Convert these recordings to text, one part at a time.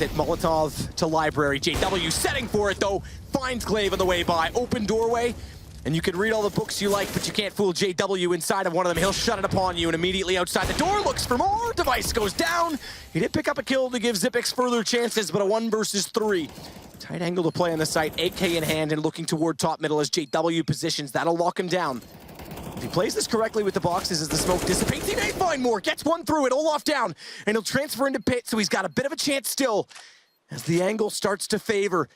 it. Molotov to library. JW setting for it, though. Finds Glaive on the way by. Open doorway. And you can read all the books you like, but you can't fool JW inside of one of them. He'll shut it upon you, and immediately outside the door, looks for more. Device goes down. He did pick up a kill to give Xyp9x further chances, but a 1 versus 3. Tight angle to play on the site. AK in hand and looking toward top middle as JW positions. That'll lock him down. If he plays this correctly with the boxes as the smoke dissipates, he may find more. Gets one through it. Olaf down, and he'll transfer into pit, so he's got a bit of a chance still as the angle starts to favor.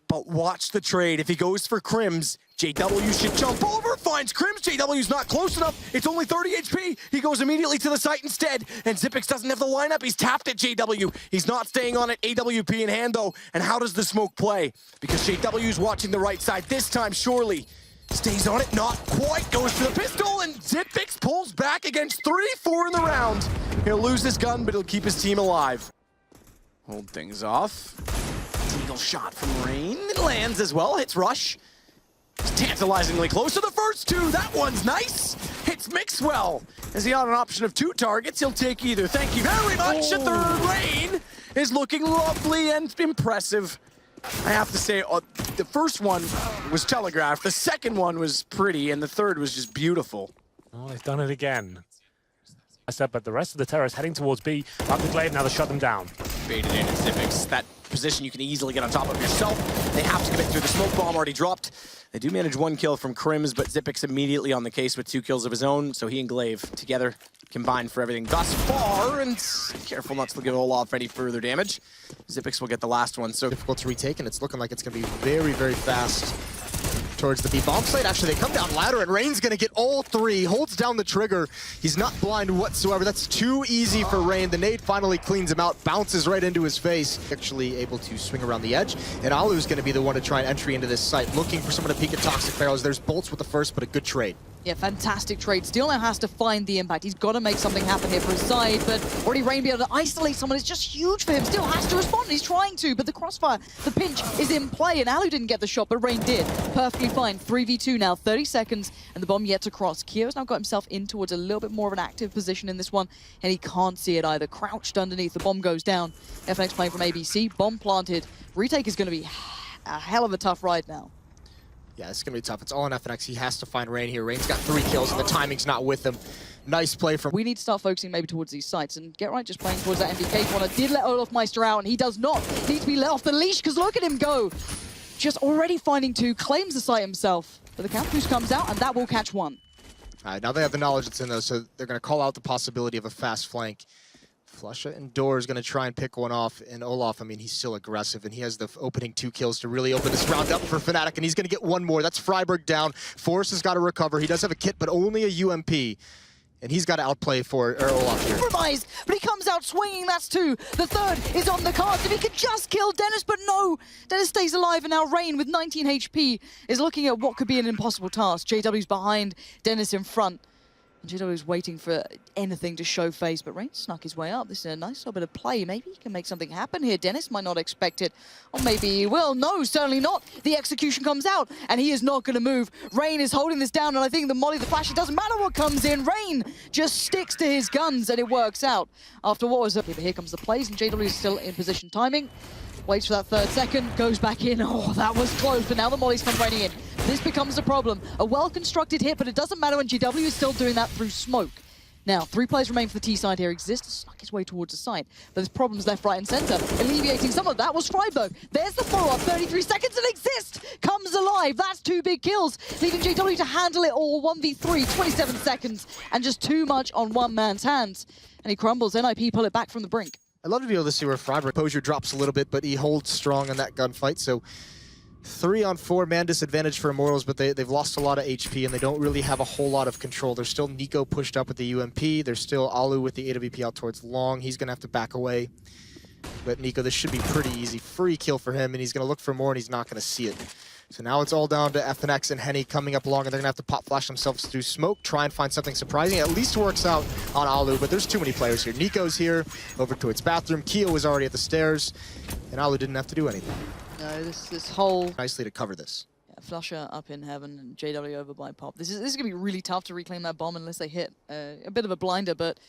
But watch the trade. If he goes for Crims, JW should jump over, finds Crims. JW's not close enough. It's only 30 HP. He goes immediately to the site instead, and Xyp9x doesn't have the lineup. He's tapped at JW. He's not staying on it. AWP in hand, though. And how does the smoke play? Because JW's watching the right side this time, surely. Stays on it, not quite. Goes for the pistol, and Xyp9x pulls back against 3-4 in the round. He'll lose his gun, but he'll keep his team alive. Hold things off. Eagle shot from Rain. It lands as well. Hits Rush. It's tantalizingly close to the first two. That one's nice. Hits Mixwell. As he on an option of 2 targets, he'll take either. Thank you very much. A third. Rain is looking lovely and impressive. I have to say, the first one was telegraphed. The second one was pretty, and the third was just beautiful. Oh, they've done it again. I said, but the rest of the terrorists heading towards B. Up the Glaive, now to shut them down. Baited in at Xyp9x. That position you can easily get on top of yourself. They have to commit through. The smoke bomb already dropped. They do manage 1 kill from Crims, but Xyp9x immediately on the case with 2 kills of his own. So he and Glaive together combined for everything thus far, and careful not to give Olaf any further damage. Xyp9x will get the last one. So difficult to retake, and it's looking like it's going to be very, very fast towards the B-bomb site. Actually, they come down ladder, and Rain's going to get all 3. Holds down the trigger. He's not blind whatsoever. That's too easy for Rain. The nade finally cleans him out, bounces right into his face. Actually able to swing around the edge, and Alu's going to be the one to try an entry into this site, looking for someone to peek at Toxic Barrels. There's bolts with the first, but a good trade. Yeah, fantastic trade. Steel now has to find the impact. He's got to make something happen here for his side, but already Rain being able to isolate someone is just huge for him. Still has to respond. He's trying to, but the crossfire, the pinch is in play, and Alu didn't get the shot, but Rain did. Perfectly fine. 3v2 now, 30 seconds, and the bomb yet to cross. Kio's now got himself in towards a little bit more of an active position in this one, and he can't see it either. Crouched underneath, the bomb goes down. FNX playing from ABC, bomb planted. Retake is going to be a hell of a tough ride now. Yeah, it's going to be tough. It's all on FNX. He has to find Rain here. Rain's got 3 kills, and the timing's not with him. Nice play from... We need to start focusing maybe towards these sites, and Get Right just playing towards that MVK corner. Did let Olaf Meister out, and he does not need to be let off the leash, because look at him go. Just already finding 2, claims the site himself. But the camp boost comes out, and that will catch 1. All right, now they have the knowledge that's in those, so they're going to call out the possibility of a fast flank. Flusha and Door is going to try and pick one off, and Olaf, I mean, he's still aggressive, and he has the opening 2 kills to really open this round up for Fnatic, and he's going to get 1 more. That's Freiburg down. Forrest has got to recover. He does have a kit, but only a UMP, and he's got to outplay for Olaf here. Compromise, but he comes out swinging. That's 2. The third is on the cards. If he could just kill Dennis, but no. Dennis stays alive, and now Rain with 19 HP is looking at what could be an impossible task. JW's behind, Dennis in front. And JW is waiting for anything to show face, but Rain snuck his way up. This is a nice little bit of play. Maybe he can make something happen here. Dennis might not expect it, or maybe he will. No, certainly not. The execution comes out, and he is not going to move. Rain is holding this down, and I think the molly, the flash, it doesn't matter what comes in. Rain just sticks to his guns, and it works out. After what was a... But here comes the plays, and JW is still in position timing. Waits for that 3rd second, goes back in. Oh, that was close, but now the mollies come raining in. This becomes a problem. A well-constructed hit, but it doesn't matter when GW is still doing that through smoke. Now, 3 players remain for the T side here. Exist to snuck his way towards the site, but there's problems left, right, and center. Alleviating some of that was Freiburg. There's the follow-up, 33 seconds, and Exist comes alive. That's 2 big kills, leaving JW to handle it all. 1v3, 27 seconds, and just too much on one man's hands. And he crumbles. NIP pull it back from the brink. I'd love to be able to see where Freiburg composure drops a little bit, but he holds strong in that gunfight. So 3-on-4 man disadvantage for Immortals, but they've lost a lot of HP and they don't really have a whole lot of control. There's still Nico pushed up with the UMP. There's still Alu with the AWP out towards long. He's going to have to back away. But Nico, this should be pretty easy. Free kill for him, and he's going to look for more, and he's not going to see it. So now it's all down to FNX and Henny coming up along, and they're going to have to pop flash themselves through smoke, try and find something surprising. At least works out on Alu, but there's too many players here. Nico's here, over towards bathroom. Keo was already at the stairs, and Alu didn't have to do anything. No, this whole... Nicely to cover this. Yeah, Flusha up in heaven and JW over by Pop. This is going to be really tough to reclaim that bomb unless they hit a bit of a blinder, but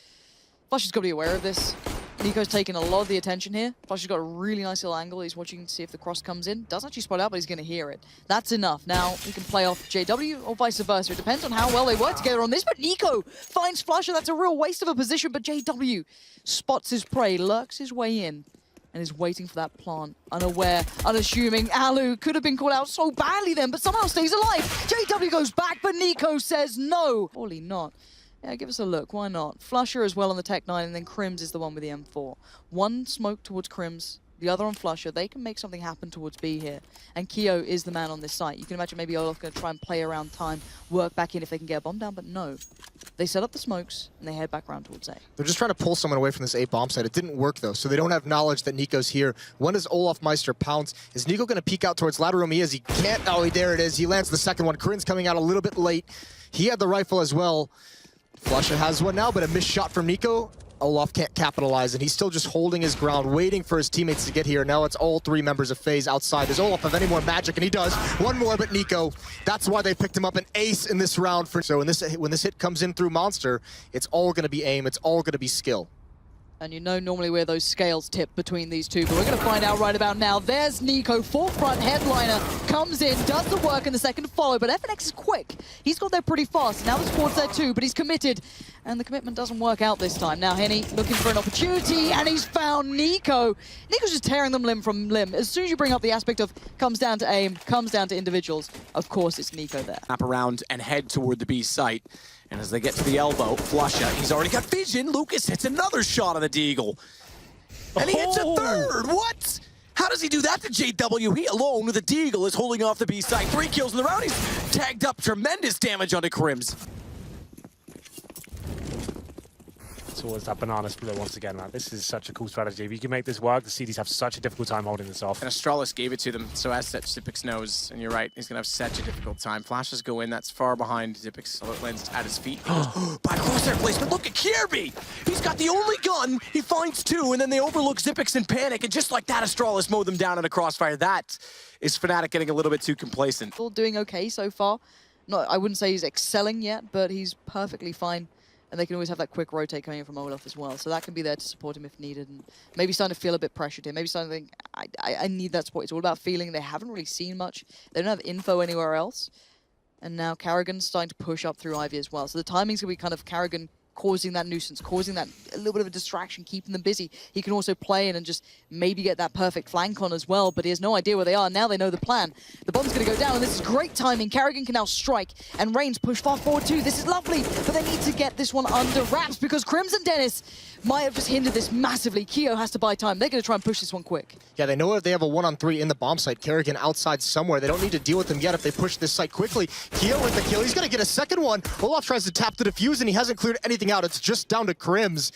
Flusha's got to be aware of this. Nico's taking a lot of the attention here. Plus, he's got a really nice little angle. He's watching to see if the cross comes in. Doesn't actually spot out, but he's going to hear it. That's enough. Now, he can play off JW or vice versa. It depends on how well they work together on this, but Nico finds Flusher. That's a real waste of a position, but JW spots his prey, lurks his way in, and is waiting for that plant. Unaware, unassuming. Alu could have been called out so badly then, but somehow stays alive. JW goes back, but Nico says no. Surely not. Yeah, give us a look. Why not? Flusher as well on the Tech 9, and then Crims is the one with the M4. One smoke towards Crims, the other on Flusher. They can make something happen towards B here. And Keo is the man on this site. You can imagine maybe Olaf going to try and play around time, work back in if they can get a bomb down, but no. They set up the smokes, and they head back around towards A. They're just trying to pull someone away from this A bomb site. It didn't work, though, so they don't have knowledge that Nico's here. When does Olaf Meister pounce? Is Nico going to peek out towards lateral room? He is. He can't. Oh, there it is. He lands the second one. Corinne's coming out a little bit late. He had the rifle as well. Flusher has one now, but a missed shot from Nico. Olaf can't capitalize, and he's still just holding his ground, waiting for his teammates to get here. Now it's all three members of FaZe outside. Does Olaf have any more magic? And he does. One more, but Nico. That's why they picked him up an ace in this round. So when this hit comes in through Monster, it's all going to be aim. It's all going to be skill. And you know normally where those scales tip between these two, but we're going to find out right about now. There's Nico, forefront headliner, comes in, does the work in the second follow, but FNX is quick. He's got there pretty fast. Now the squad's there too, but he's committed, and the commitment doesn't work out this time. Now Henny looking for an opportunity, and he's found Nico. Nico's just tearing them limb from limb. As soon as you bring up the aspect of comes down to aim, comes down to individuals, of course it's Nico there. Wrap around and head toward the B site. And as they get to the elbow, Flusher, he's already got vision. Lucas hits another shot on the Deagle. And he hits a third. What? How does he do that to JW? He alone with a Deagle is holding off the B site. 3 kills in the round. He's tagged up tremendous damage onto Crims. Towards that banana split once again, man. This is such a cool strategy. If you can make this work, the CDs have such a difficult time holding this off. And Astralis gave it to them, so as such, Zipix knows, and you're right, he's going to have such a difficult time. Flashes go in, that's far behind Zipix, so it lands at his feet. He goes, by crosshair placement, look at Kirby! He's got the only gun, he finds 2, and then they overlook Zipix in panic, and just like that, Astralis mowed them down in a crossfire. That is Fnatic getting a little bit too complacent. Still doing okay so far. No, I wouldn't say he's excelling yet, but he's perfectly fine. And they can always have that quick rotate coming in from Olaf as well. So that can be there to support him if needed. And maybe starting to feel a bit pressured here. Maybe starting to think, I need that support. It's all about feeling. They haven't really seen much. They don't have info anywhere else. And now Karrigan's starting to push up through Ivy as well. So the timing's going to be kind of Karrigan causing that nuisance, causing that a little bit of a distraction, keeping them busy. He can also play in and just maybe get that perfect flank on as well, but he has no idea where they are. Now they know the plan. The bomb's going to go down, and this is great timing. Karrigan can now strike, and Reigns push far forward too. This is lovely, but they need to get this one under wraps because Crimson Dennis might have just hindered this massively. Keo has to buy time. They're going to try and push this one quick. Yeah, they know if they have a 1-on-3 in the bomb site. Karrigan outside somewhere. They don't need to deal with them yet if they push this site quickly. Keo with the kill. He's going to get a second one. Olaf tries to tap the defuse, and he hasn't cleared anything out. It's just down to Crims.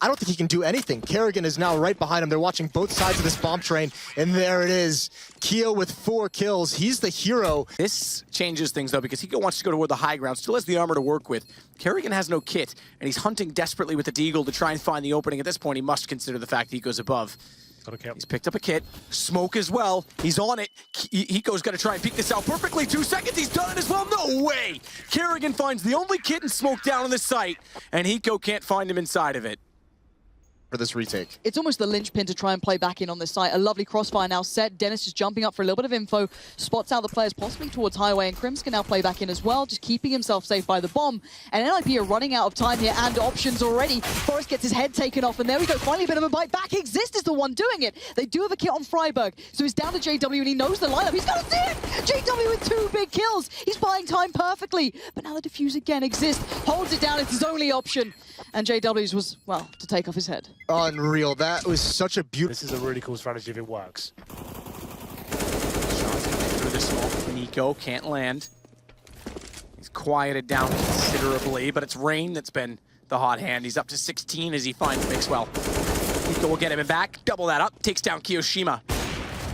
I don't think he can do anything. Karrigan is now right behind him. They're watching both sides of this bomb train, and there it is. Keo with 4 kills. He's the hero. This changes things, though, because he wants to go toward the high ground, still has the armor to work with. Karrigan has no kit, and he's hunting desperately with the Deagle to try and find the opening. At this point, he must consider the fact that he goes above. He's picked up a kit. Smoke as well. He's on it. Hiko's got to try and peek this out perfectly. 2 seconds. He's done it as well. No way! Karrigan finds the only kit and smoke down on this site, and Hiko can't find him inside of it. For this retake. It's almost the linchpin to try and play back in on this site. A lovely crossfire now set. Dennis is jumping up for a little bit of info, spots out the players possibly towards Highway, and Crims can now play back in as well, just keeping himself safe by the bomb. And NIP are running out of time here and options already. Forrest gets his head taken off, and there we go. Finally a bit of a bite back. Exist is the one doing it. They do have a kit on Freiburg, so he's down to JW, and he knows the lineup. He's got to see it! JW with 2 big kills. He's buying time perfectly. But now the defuse again exists. Holds it down. It's his only option. And JW's was, well, to take off his head. Unreal. That was such a beautiful... This is a really cool strategy if it works. Shots through the smoke. Nico can't land. He's quieted down considerably, but it's Rain that's been the hot hand. He's up to 16 as he finds Mixwell. Nico will get him back. Double that up. Takes down Kiyoshima.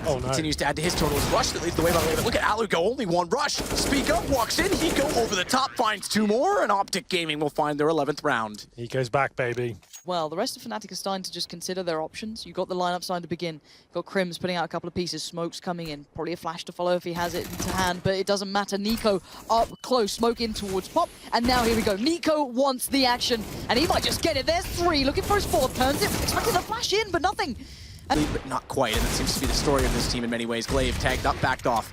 Oh, no. Continues to add to his total. His rush that leads the way by the way. But look at Alu go. Only 1 rush. Speak Up walks in. Hiko over the top finds 2 more. And Optic Gaming will find their 11th round. He goes back, baby. well. The rest of Fnatic are starting to just consider their options. You've got the lineup starting to begin. You've got Crims putting out a couple of pieces, Smoke's coming in. Probably a flash to follow if he has it to hand, but it doesn't matter. Nico up close, Smoke in towards Pop, and now here we go. Nico wants the action, and he might just get it. There's 3, looking for his 4th, turns it, expecting a flash in, but nothing. But not quite, and that seems to be the story of this team in many ways. Glaive tagged up, backed off.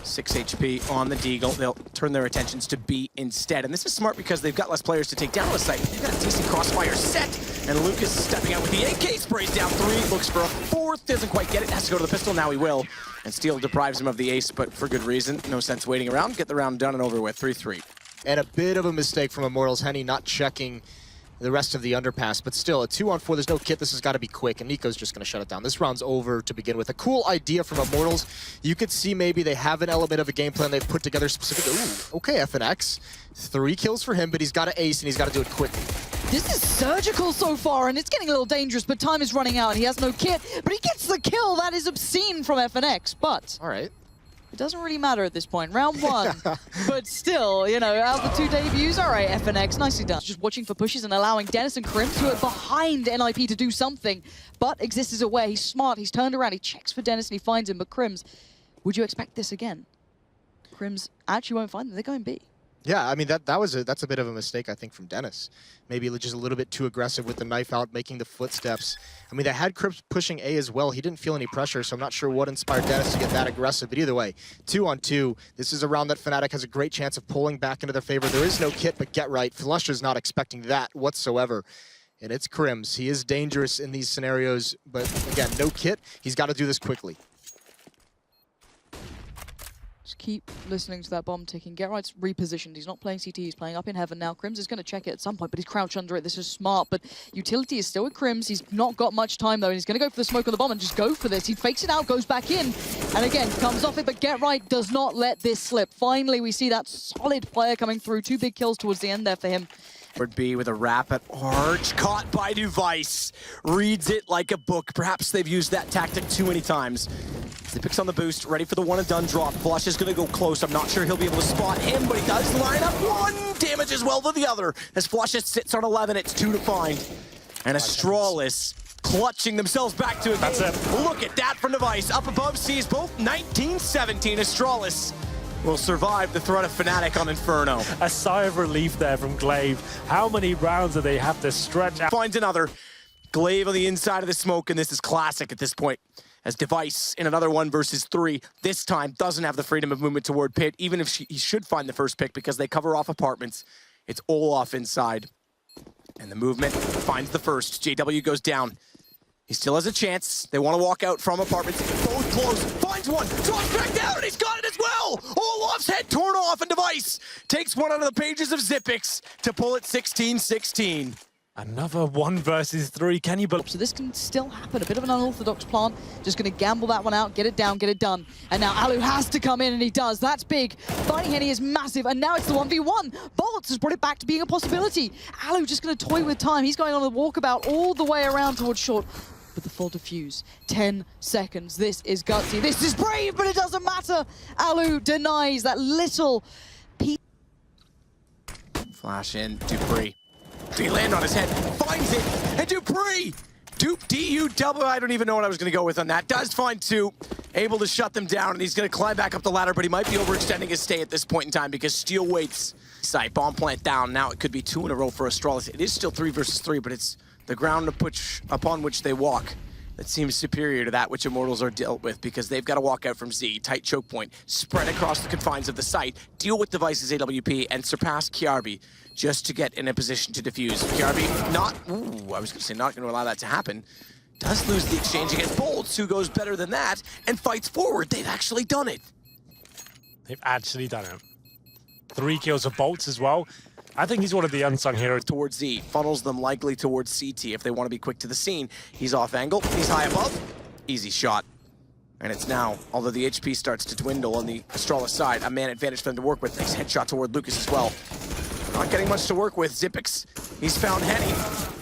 6 HP on the Deagle. They'll turn their attentions to B instead. And this is smart because they've got less players to take down on the site. They've got a decent crossfire set. And Lucas stepping out with the AK, sprays down 3, looks for a 4th, doesn't quite get it, has to go to the pistol, now he will. And Steel deprives him of the ace, but for good reason. No sense waiting around, get the round done and over with, 3-3. And a bit of a mistake from Immortals. Henny not checking the rest of the underpass, but still, a 2-on-4, there's no kit, this has got to be quick, and Nico's just going to shut it down. This round's over to begin with. A cool idea from Immortals. You could see maybe they have an element of a game plan they've put together specifically. Ooh, okay, FNX. 3 kills for him, but he's got to ace, and he's got to do it quickly. This is surgical so far, and it's getting a little dangerous, but time is running out, and he has no kit, but he gets the kill. That is obscene from FNX, but All right. it doesn't really matter at this point. Round 1, but still, you know, out of the 2 debuts, all right, FNX, nicely done. Just watching for pushes and allowing Dennis and Crims, who are behind NIP, to do something, but Exist is aware. He's smart, he's turned around, he checks for Dennis, and he finds him, but Crims, would you expect this again? Crims actually won't find them, they're going B. Yeah, I mean, that's a bit of a mistake, I think, from Dennis. Maybe just a little bit too aggressive with the knife out, making the footsteps. I mean, they had Crips pushing A as well. He didn't feel any pressure, so I'm not sure what inspired Dennis to get that aggressive. But either way, 2-on-2. This is a round that Fnatic has a great chance of pulling back into their favor. There is no kit, but get right. Flusher's not expecting that whatsoever. And it's Crims. He is dangerous in these scenarios, but again, no kit. He's got to do this quickly. Just keep listening to that bomb ticking. Get Right's repositioned. He's not playing CT, he's playing up in heaven now. Crims is going to check it at some point, but he's crouched under it. This is smart, but utility is still with Crims. He's not got much time, though, and he's going to go for the smoke on the bomb and just go for this. He fakes it out, goes back in, and again, comes off it, but Get Right does not let this slip. Finally, we see that solid player coming through. 2 big kills towards the end there for him. Would be with a wrap at Arch, caught by Device. Reads it like a book. Perhaps they've used that tactic too many times. He picks on the boost, ready for the one and done drop. Flush is gonna go close. I'm not sure he'll be able to spot him, but he does line up 1, damage as well to the other. As Flush sits on 11, it's 2 to find. And Astralis clutching themselves back to a game. That's it. Look at that from Device. Up above sees both 19-17. Astralis will survive the threat of Fnatic on Inferno. A sigh of relief there from Glaive. How many rounds do they have to stretch out? Finds another. Glaive on the inside of the smoke, and this is classic at this point. As Device in another 1 versus 3, this time doesn't have the freedom of movement toward pit, even if he should find the first pick because they cover off apartments. It's all off inside. And the movement finds the first. JW goes down. He still has a chance. They want to walk out from apartments. Both close. Finds one. Drops back down, and he's got it as well. Olaf's head torn off, and Device takes one out of the pages of Zipix to pull it 16-16. Another 1 versus 3. Can you believe? So this can still happen. A bit of an unorthodox plan. Just going to gamble that one out, get it down, get it done. And now Alu has to come in, and he does. That's big. Fighting Henny is massive, and now it's the 1v1. Bolts has brought it back to being a possibility. Alu just going to toy with time. He's going on a walkabout all the way around towards short. With the full defuse. 10 seconds. This is gutsy. This is brave, but it doesn't matter. Alu denies that little piece. Flash in. Dupree. He land on his head, finds it, and Dupree! Dupe, D-U-double, I don't even know what I was gonna go with on that. Does find 2, able to shut them down, and he's gonna climb back up the ladder, but he might be overextending his stay at this point in time because Steel waits. Site, bomb plant down, now it could be 2 in a row for Astralis. It is still 3 versus 3, but it's the ground upon which they walk that seems superior to that which Immortals are dealt with because they've got to walk out from Z, tight choke point, spread across the confines of the site, deal with Device's AWP, and surpass Kiarbi just to get in a position to defuse. Kiarbi not, I was gonna say not gonna allow that to happen. Does lose the exchange against Bolts, who goes better than that, and fights forward. They've actually done it. They've actually done it. 3 kills of Bolts as well. I think he's one of the unsung heroes. Towards Z, funnels them likely towards CT if they want to be quick to the scene. He's off angle, he's high above, easy shot. And it's now, although the HP starts to dwindle on the Astralis side, a man advantage for them to work with. Nice headshot toward Lucas as well. Not getting much to work with. Zipix, he's found Henny.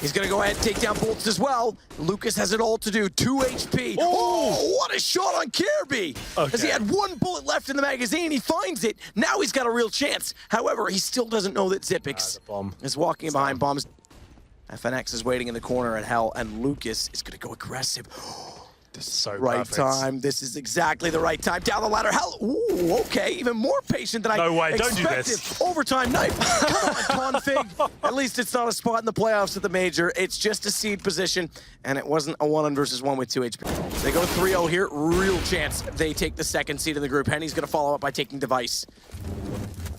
He's gonna go ahead and take down Bolts as well. Lucas has it all to do, 2 HP. Oh, what a shot on Kirby! Okay. As he had 1 bullet left in the magazine, he finds it. Now he's got a real chance. However, he still doesn't know that Zipix the bomb is walking behind bombs. FNX is waiting in the corner at Hell, and Lucas is going to go aggressive. This is so Right perfect. time. This is exactly the right time. Down the ladder. Hell, ooh, okay. Even more patient than I No way, don't expected. do this. Overtime knife. Come on, Config. At least it's not a spot in the playoffs at the major. It's just a seed position, and it wasn't a 1-on versus 1 with 2 HP. They go 3-0 here. Real chance they take the second seed in the group. Henny's going to follow up by taking Device.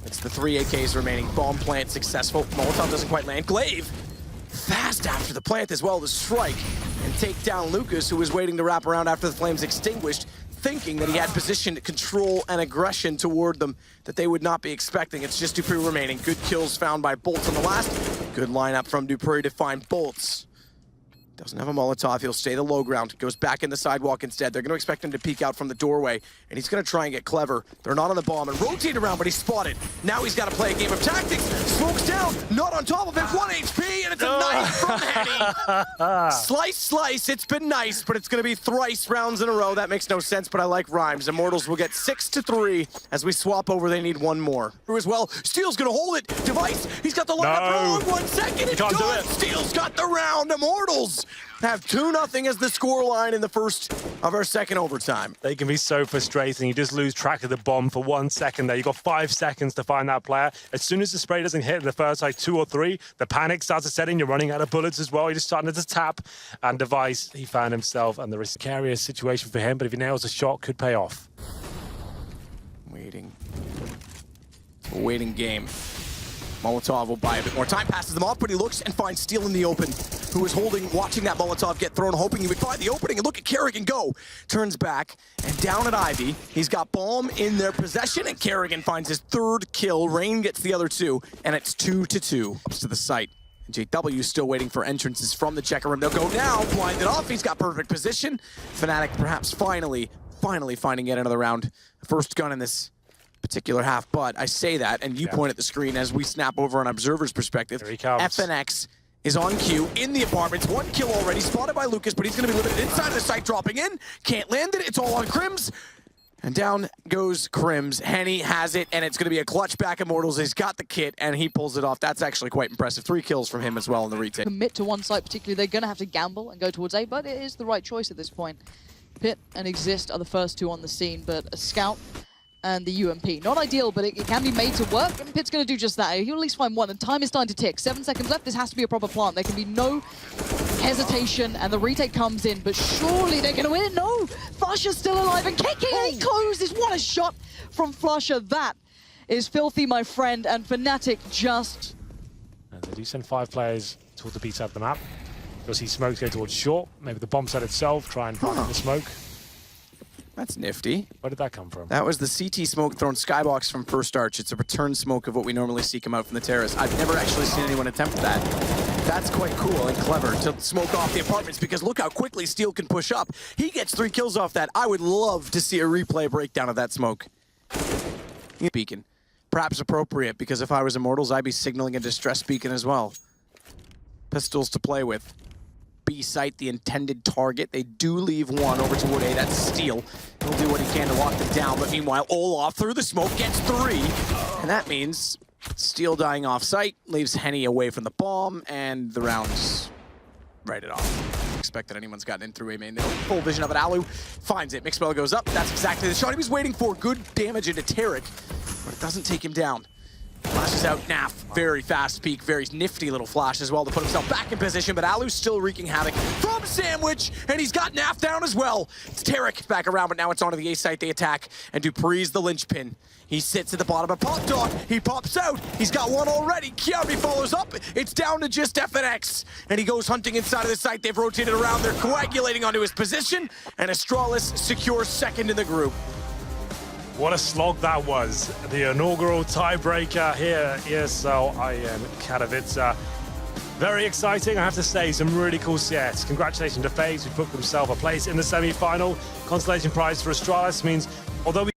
It's the 3 AKs remaining. Bomb plant successful. Molotov doesn't quite land. Glaive fast after the plant as well to strike and take down Lucas, who was waiting to wrap around after the flames extinguished, thinking that he had position, control, and aggression toward them that they would not be expecting. It's just Dupree remaining. Good kills found by Bolts on the last. Good lineup from Dupree to find Bolts. Doesn't have a Molotov. He'll stay the low ground. Goes back in the sidewalk instead. They're going to expect him to peek out from the doorway, and he's going to try and get clever. They're not on the bomb and rotate around, but he's spotted. Now he's got to play a game of tactics. Smokes down, not on top of it. 1 HP, and it's a knife from Henny. Slice, slice. It's been nice, but it's going to be thrice rounds in a row. That makes no sense, but I like rhymes. Immortals will get 6-3 as we swap over. They need one more. As well, Steel's going to hold it. Device, he's got the lineup wrong. 1 second. It's can't do done. it. Steel's got the round. Immortals have 2-0 as the scoreline in the first of our second overtime. They can be so frustrating. You just lose track of the bomb for 1 second there. You've got 5 seconds to find that player. As soon as the spray doesn't hit in the first like 2 or 3, the panic starts to set in. You're running out of bullets as well. You're just starting to tap. And Device, he found himself, and the scariest situation for him, but if he nails a shot, could pay off. Waiting. A waiting game. Molotov will buy a bit more time, passes them off, but he looks and finds Steel in the open, who is watching that Molotov get thrown, hoping he would find the opening, and look at Kerrigan go. Turns back, and down at Ivy, he's got Bomb in their possession, and Kerrigan finds his 3rd kill. Rain gets the other 2, and it's 2-2. Ups to the site. JW still waiting for entrances from the checker room. They'll go now, blinded off, he's got perfect position. Fnatic perhaps finally finding yet another round. First gun in this particular half, but I say that, and you point at the screen as we snap over on Observer's perspective. Here he comes. FNX is on cue in the apartments. 1 kill already, spotted by Lucas, but he's going to be limited inside of the site, dropping in. Can't land it, it's all on Crims. And down goes Crims. Henny has it, and it's going to be a clutch back Immortals. He's got the kit, and he pulls it off. That's actually quite impressive. 3 kills from him as well in the retake. Commit to one site particularly, they're going to have to gamble and go towards A, but it is the right choice at this point. Pit and Exist are the first 2 on the scene, but a Scout and the UMP. Not ideal, but it can be made to work, and Pitt's going to do just that. He'll at least find one, and time is starting to tick. 7 seconds left. This has to be a proper plant. There can be no hesitation, and the retake comes in, but surely they're going to win. No! Flusher's still alive and kicking, and he closes. What a shot from Flusher. That is filthy, my friend, and Fnatic just... And they do send 5 players towards the B side of the map. You'll see smokes go towards short. Maybe the bomb site itself, try and find the smoke. That's nifty. Where did that come from? That was the CT smoke thrown skybox from First Arch. It's a return smoke of what we normally see come out from the terrace. I've never actually seen anyone attempt that. That's quite cool and clever to smoke off the apartments, because look how quickly Steel can push up. He gets 3 kills off that. I would love to see a replay breakdown of that smoke. Beacon. Perhaps appropriate, because if I was Immortals, I'd be signaling a distress beacon as well. Pistols to play with. B site, the intended target. They do leave 1 over toward A. That's Steel. He'll do what he can to lock them down, but meanwhile, Olaf through the smoke gets 3. And that means Steel dying off site leaves Henny away from the bomb, and the round's right it off. Expect that anyone's gotten in through A main. Full vision of it. Alu finds it. Mixwell goes up. That's exactly the shot he was waiting for. Good damage into Tarek, but it doesn't take him down. Flashes out Naf, very fast peek, very nifty little flash as well to put himself back in position, but Alu's still wreaking havoc from Sandwich, and he's got Naf down as well. It's Tarek back around, but now it's onto the A site. They attack, and Dupree's the linchpin. He sits at the bottom of Pop Dog. He pops out. He's got 1 already. Kiabi follows up. It's down to just FNX, and he goes hunting inside of the site. They've rotated around. They're coagulating onto his position, and Astralis secures 2nd in the group. What a slog that was. The inaugural tiebreaker here, ESL IEM Katowice. Very exciting, I have to say, some really cool CS. Congratulations to FaZe, who booked themselves a place in the semi-final. Consolation prize for Astralis means, although we